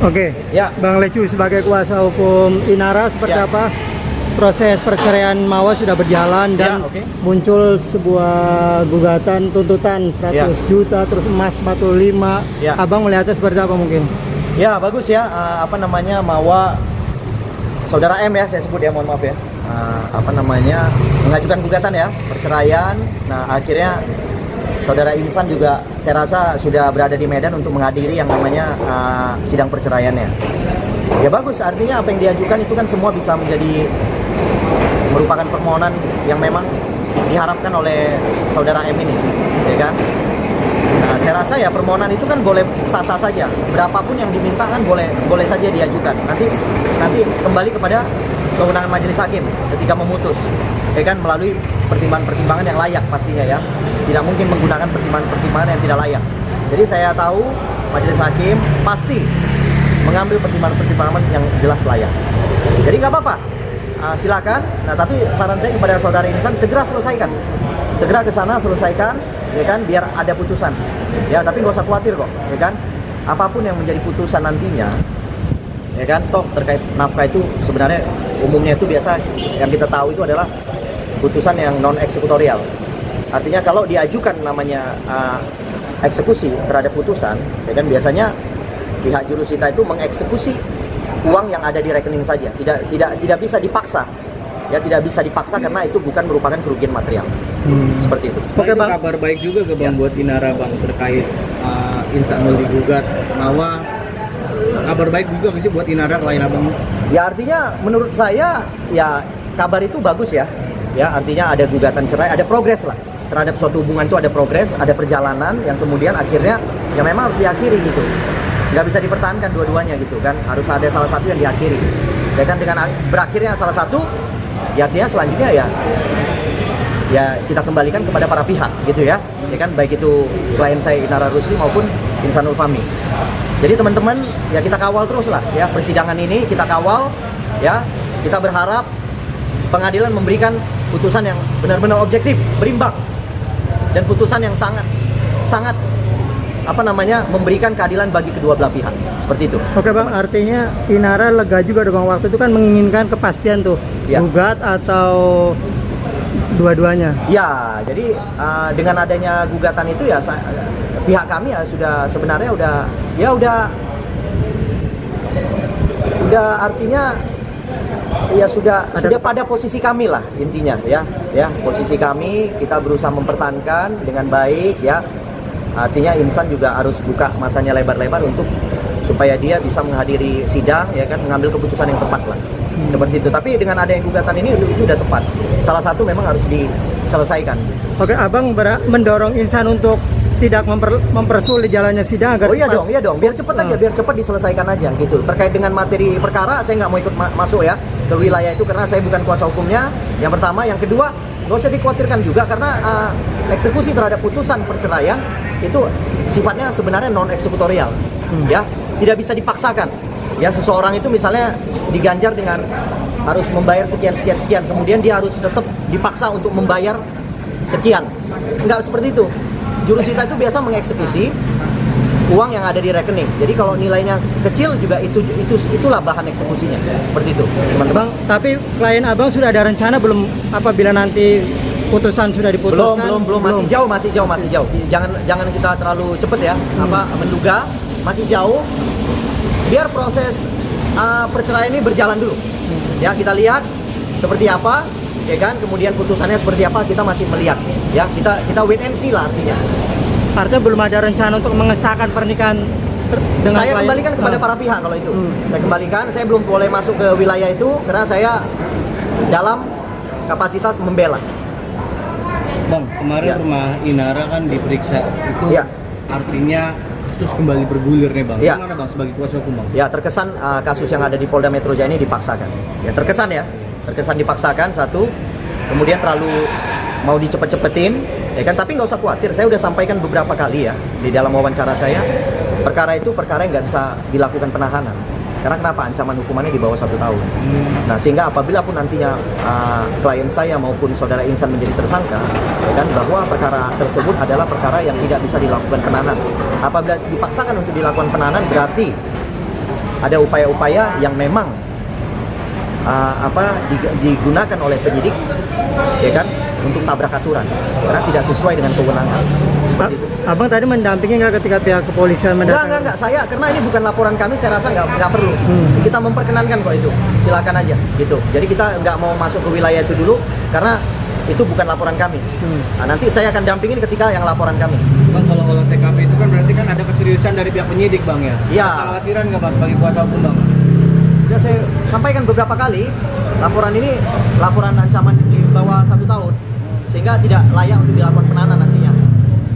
Oke, Ya. Bang Lecu sebagai kuasa hukum Inara seperti Ya. apa proses perceraian Mawa sudah berjalan dan Ya, oke. muncul sebuah gugatan tuntutan 100 Ya. juta terus emas 45. Ya. Abang melihatnya seperti apa mungkin? Ya bagus ya, Mawa saudara M ya saya sebut ya, mohon maaf ya, mengajukan gugatan ya perceraian. Nah akhirnya saudara Insan juga saya rasa sudah berada di Medan untuk menghadiri yang namanya sidang perceraiannya. Ya bagus, artinya apa yang diajukan itu kan semua bisa menjadi merupakan permohonan yang memang diharapkan oleh saudara M ini, ya kan? Nah, saya rasa ya permohonan itu kan boleh sah-sah saja. Berapapun yang diminta kan boleh saja diajukan. Nanti kembali kepada kewenangan majelis hakim ketika memutus, ya kan, melalui pertimbangan-pertimbangan yang layak pastinya ya. Tidak mungkin menggunakan pertimbangan-pertimbangan yang tidak layak. Jadi saya tahu majelis hakim pasti mengambil pertimbangan-pertimbangan yang jelas layak. Jadi nggak apa-apa. Silakan. Nah, tapi saran saya kepada saudara Insan segera selesaikan. Segera ke sana selesaikan, ya kan, biar ada putusan. Ya, tapi nggak usah khawatir kok, ya kan. Apapun yang menjadi putusan nantinya, ya kan, toh terkait nafkah itu sebenarnya umumnya itu biasa yang kita tahu itu adalah putusan yang non eksekutorial. Artinya kalau diajukan namanya eksekusi terhadap putusan, ya kan, biasanya pihak jurusita itu mengeksekusi uang yang ada di rekening saja, tidak bisa dipaksa. Ya, tidak bisa dipaksa karena itu bukan merupakan kerugian material. Seperti itu. Oke, Bang. Kabar baik juga ke Bang buat Inara Bang terkait Insan mau digugat Mawa. Kabar baik juga sih buat Inara klien Abang. Ya artinya menurut saya ya kabar itu bagus ya. Ya artinya ada gugatan cerai, ada progres lah terhadap suatu hubungan, itu ada progres, ada perjalanan yang kemudian akhirnya ya memang harus diakhiri gitu. Nggak bisa dipertahankan dua-duanya gitu kan, harus ada salah satu yang diakhiri. Ya kan, dengan berakhirnya salah satu, ya artinya selanjutnya ya kita kembalikan kepada para pihak gitu ya. Ya kan, baik itu klien saya Inara Rusli maupun Insanul Fahmi. Jadi teman-teman ya kita kawal terus lah ya persidangan ini, kita kawal ya. Kita berharap pengadilan memberikan putusan yang benar-benar objektif, berimbang, dan putusan yang sangat memberikan keadilan bagi kedua belah pihak. Seperti itu. Oke Bang, artinya Inara lega juga dong waktu itu kan menginginkan kepastian tuh, Ya. gugat atau dua-duanya. Ya, jadi dengan adanya gugatan itu ya pihak kami ya sudah sebenarnya udah artinya ya sudah pada posisi kami lah intinya ya posisi kami, kita berusaha mempertahankan dengan baik ya. Artinya Insan juga harus buka matanya lebar-lebar untuk supaya dia bisa menghadiri sidang ya kan, mengambil keputusan yang tepat lah. Seperti itu. Tapi dengan ada yang gugatan ini itu udah tepat. Salah satu memang harus diselesaikan. Oke, Abang mendorong Insan untuk tidak mempersulit jalannya sidang agar iya dong, biar cepat aja, biar cepat diselesaikan aja gitu. Terkait dengan materi perkara, saya nggak mau ikut masuk ya ke wilayah itu karena saya bukan kuasa hukumnya. Yang pertama, yang kedua, nggak usah dikhawatirkan juga karena eksekusi terhadap putusan perceraian itu sifatnya sebenarnya non eksekutorial, ya, tidak bisa dipaksakan. Ya, seseorang itu misalnya diganjar dengan harus membayar sekian, kemudian dia harus tetap dipaksa untuk membayar sekian. Enggak seperti itu. Jurusita itu biasa mengeksekusi uang yang ada di rekening. Jadi kalau nilainya kecil juga itulah bahan eksekusinya. Seperti itu, teman-teman. Bang, tapi klien Abang sudah ada rencana belum apabila nanti putusan sudah diputuskan? Belum, masih jauh. Jangan kita terlalu cepet ya, menduga, masih jauh. Biar proses perceraian ini berjalan dulu. Ya, kita lihat seperti apa, ya kan? Kemudian putusannya seperti apa, kita masih melihat. Ya, kita wait and see lah artinya. Artinya belum ada rencana untuk mengesahkan pernikahan dengan saya klien? kembalikan kepada para pihak kalau itu. Saya kembalikan, saya belum boleh masuk ke wilayah itu karena saya dalam kapasitas membela. Bang, kemarin rumah Inara kan diperiksa itu, artinya kasus kembali bergulir nih Bang. Ya. Gimana Bang sebagai kuasa hukum Bang? Ya, terkesan kasus yang ada di Polda Metro Jaya ini dipaksakan. Ya, terkesan dipaksakan satu, kemudian terlalu mau dicepet-cepetin, ya kan? Tapi nggak usah khawatir, saya udah sampaikan beberapa kali ya di dalam wawancara saya, perkara itu perkara yang nggak bisa dilakukan penahanan. Karena kenapa? Ancaman hukumannya di bawah 1 tahun. Nah, sehingga apabila pun nantinya klien saya maupun saudara Insan menjadi tersangka, ya kan, bahwa perkara tersebut adalah perkara yang tidak bisa dilakukan penahanan. Apabila dipaksakan untuk dilakukan penahanan, berarti ada upaya-upaya yang memang digunakan oleh penyidik, ya kan, untuk tabrak aturan karena tidak sesuai dengan kewenangan. Seperti itu. Abang tadi mendampingi nggak ketika pihak kepolisian mendatangi? Enggak, saya karena ini bukan laporan kami, saya rasa nggak perlu. Kita memperkenankan kok itu, silakan aja gitu. Jadi kita nggak mau masuk ke wilayah itu dulu karena itu bukan laporan kami. Nah, nanti saya akan dampingin ketika yang laporan kami. Bang, kalau olah TKP itu kan berarti kan ada keseriusan dari pihak penyidik Bang ya? Iya. Kekhawatiran nggak Bang sebagai kuasa hukum Bang? Sudah saya sampaikan beberapa kali, laporan ini laporan ancaman di bawah 1 tahun, sehingga tidak layak untuk dilakukan penahanan nantinya.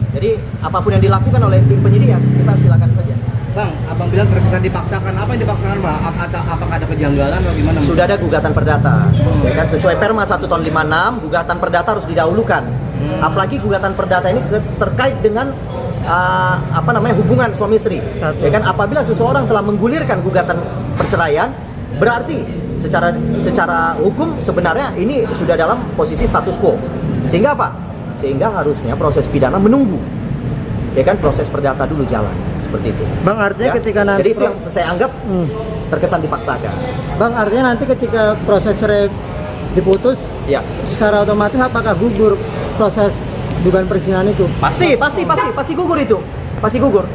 Jadi apapun yang dilakukan oleh tim penyidik ya kita silakan saja. Bang, abang bilang terkesan dipaksakan. Apa yang dipaksakan Bang? Apakah ada kejanggalan atau gimana? Sudah ada gugatan perdata, ya kan, sesuai Perma 1 tahun 56, gugatan perdata harus didahulukan. Apalagi gugatan perdata ini terkait dengan hubungan suami istri. Ya kan, apabila seseorang telah menggulirkan gugatan perceraian, berarti secara hukum sebenarnya ini sudah dalam posisi status quo. Sehingga apa? Sehingga harusnya proses pidana menunggu. Ya kan, proses perdata dulu jalan. Seperti itu. Bang, artinya Ya? ketika nanti Jadi itu yang saya anggap terkesan dipaksakan. Bang, artinya nanti ketika proses cerai diputus, Ya. secara otomatis apakah gugur proses dugaan perzinahan itu? Pasti gugur itu. Pasti gugur.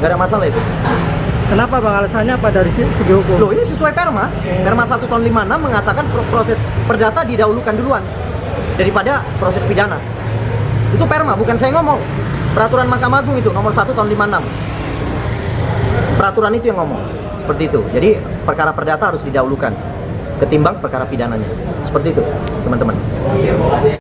Nggak ada masalah itu. Kenapa Bang? Alasannya apa dari segi hukum? Loh, ini sesuai Perma. Perma 1 tahun 56 mengatakan proses perdata didahulukan duluan daripada proses pidana. Itu Perma, bukan saya ngomong. Peraturan Mahkamah Agung itu nomor 1 tahun 56. Peraturan itu yang ngomong. Seperti itu. Jadi perkara perdata harus didahulukan ketimbang perkara pidananya. Seperti itu, teman-teman.